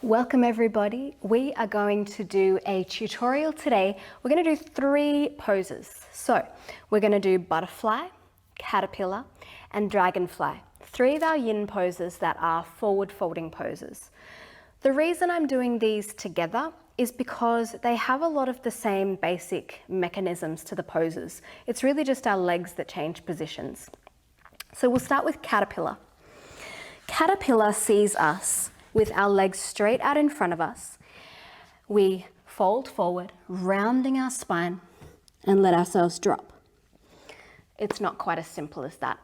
Welcome everybody. We are going to do a tutorial today. We're going to do 3 poses. So we're going to do butterfly, caterpillar and dragonfly. 3 of our yin poses that are forward folding poses. The reason I'm doing these together is because they have a lot of the same basic mechanisms to the poses. It's really just our legs that change positions. So we'll start with caterpillar. Caterpillar sees us with our legs straight out in front of us. We fold forward, rounding our spine, and let ourselves drop. It's not quite as simple as that.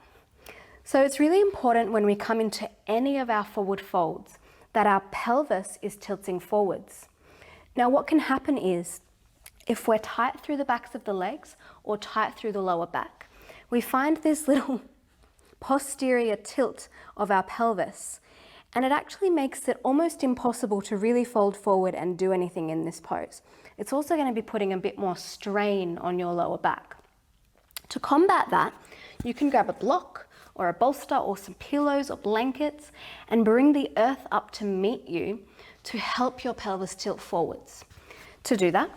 So it's really important when we come into any of our forward folds that our pelvis is tilting forwards. Now what can happen is, if we're tight through the backs of the legs or tight through the lower back, we find this little posterior tilt of our pelvis, and it actually makes it almost impossible to really fold forward and do anything in this pose. It's also going to be putting a bit more strain on your lower back. To combat that, you can grab a block or a bolster or some pillows or blankets and bring the earth up to meet you to help your pelvis tilt forwards. To do that,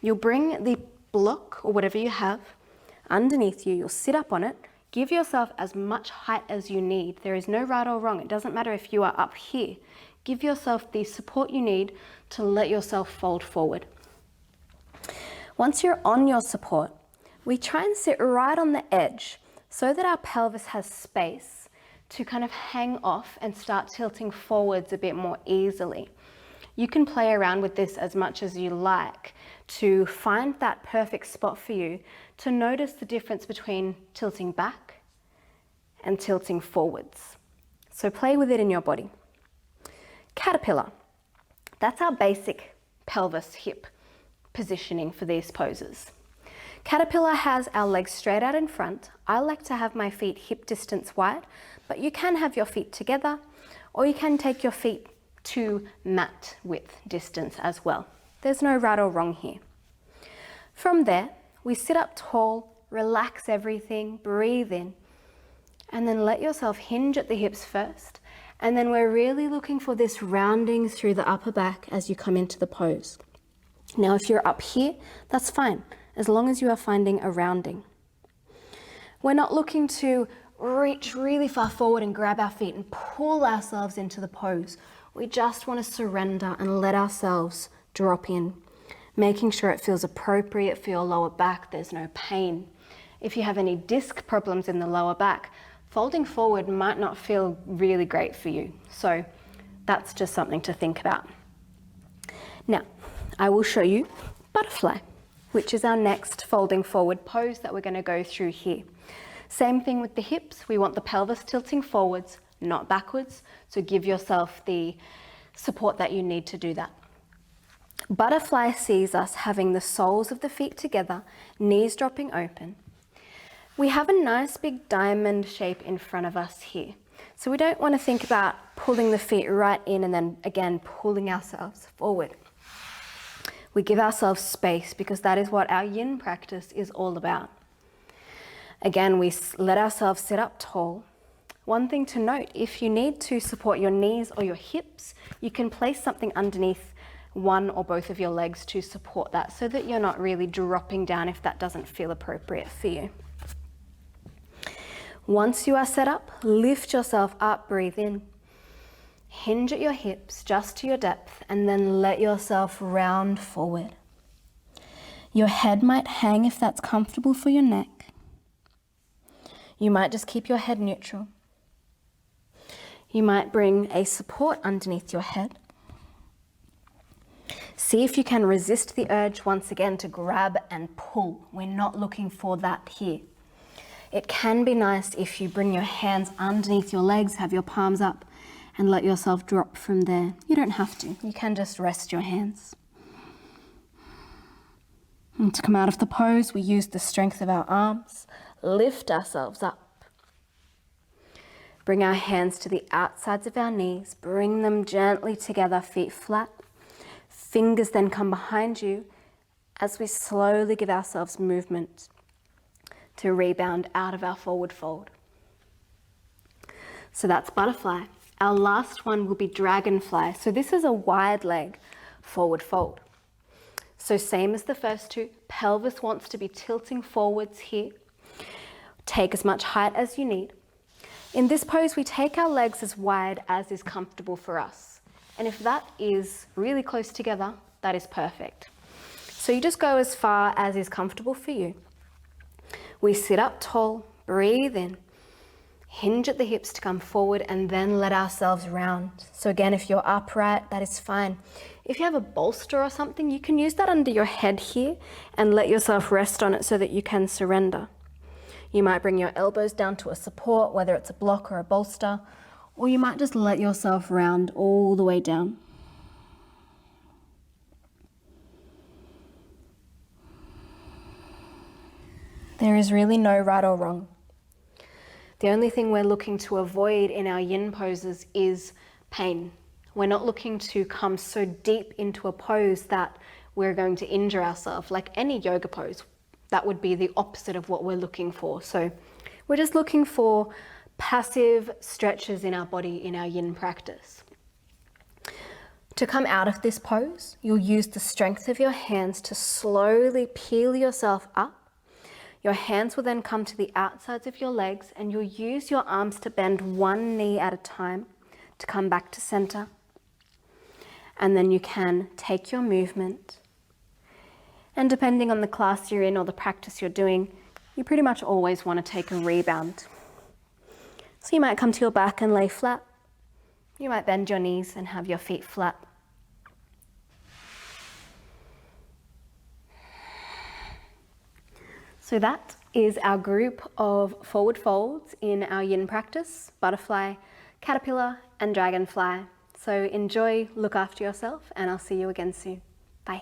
you'll bring the block or whatever you have underneath you, you'll sit up on it. Give yourself as much height as you need. There is no right or wrong. It doesn't matter if you are up here. Give yourself the support you need to let yourself fold forward. Once you're on your support, we try and sit right on the edge so that our pelvis has space to kind of hang off and start tilting forwards a bit more easily. You can play around with this as much as you like to find that perfect spot for you, to notice the difference between tilting back and tilting forwards. So play with it in your body. Caterpillar, that's our basic pelvis hip positioning for these poses. Caterpillar has our legs straight out in front. I like to have my feet hip distance wide, but you can have your feet together, or you can take your feet to mat width distance as well. There's no right or wrong here. From there, we sit up tall, relax everything, breathe in, and then let yourself hinge at the hips first. And then we're really looking for this rounding through the upper back as you come into the pose. Now, if you're up here, that's fine, as long as you are finding a rounding. We're not looking to reach really far forward and grab our feet and pull ourselves into the pose. We just want to surrender and let ourselves drop in, making sure it feels appropriate for your lower back, there's no pain. If you have any disc problems in the lower back, folding forward might not feel really great for you. So that's just something to think about. Now, I will show you butterfly, which is our next folding forward pose that we're going to go through here. Same thing with the hips. We want the pelvis tilting forwards, not backwards. So give yourself the support that you need to do that. Butterfly sees us having the soles of the feet together, knees dropping open. We have a nice big diamond shape in front of us here. So we don't want to think about pulling the feet right in and then again pulling ourselves forward. We give ourselves space because that is what our yin practice is all about. Again, we let ourselves sit up tall. One thing to note, if you need to support your knees or your hips, you can place something underneath one or both of your legs to support that so that you're not really dropping down if that doesn't feel appropriate for you. Once you are set up, lift yourself up, breathe in. Hinge at your hips just to your depth and then let yourself round forward. Your head might hang if that's comfortable for your neck. You might just keep your head neutral. You might bring a support underneath your head. See if you can resist the urge once again to grab and pull. We're not looking for that here. It can be nice if you bring your hands underneath your legs, have your palms up, and let yourself drop from there. You don't have to. You can just rest your hands. And to come out of the pose, we use the strength of our arms, lift ourselves up. Bring our hands to the outsides of our knees, bring them gently together, feet flat. Fingers then come behind you as we slowly give ourselves movement to rebound out of our forward fold. So that's butterfly. Our last one will be Dragonfly. So this is a wide leg forward fold. So same as the first two, pelvis wants to be tilting forwards here. Take as much height as you need. In this pose, we take our legs as wide as is comfortable for us. And if that is really close together, that is perfect. So you just go as far as is comfortable for you. We sit up tall, breathe in, hinge at the hips to come forward, and then let ourselves round. So again, if you're upright, that is fine. If you have a bolster or something, you can use that under your head here and let yourself rest on it so that you can surrender. You might bring your elbows down to a support, whether it's a block or a bolster, or you might just let yourself round all the way down. There is really no right or wrong. The only thing we're looking to avoid in our yin poses is pain. We're not looking to come so deep into a pose that we're going to injure ourselves. Like any yoga pose, that would be the opposite of what we're looking for. So we're just looking for passive stretches in our body in our yin practice. To come out of this pose, you'll use the strength of your hands to slowly peel yourself up. Your hands will then come to the outsides of your legs, and you'll use your arms to bend one knee at a time to come back to center. And then you can take your movement. And depending on the class you're in or the practice you're doing, you pretty much always want to take a rebound. So you might come to your back and lay flat. You might bend your knees and have your feet flat. So that is our group of forward folds in our yin practice: butterfly, caterpillar, and dragonfly. So enjoy, look after yourself, and I'll see you again soon. Bye.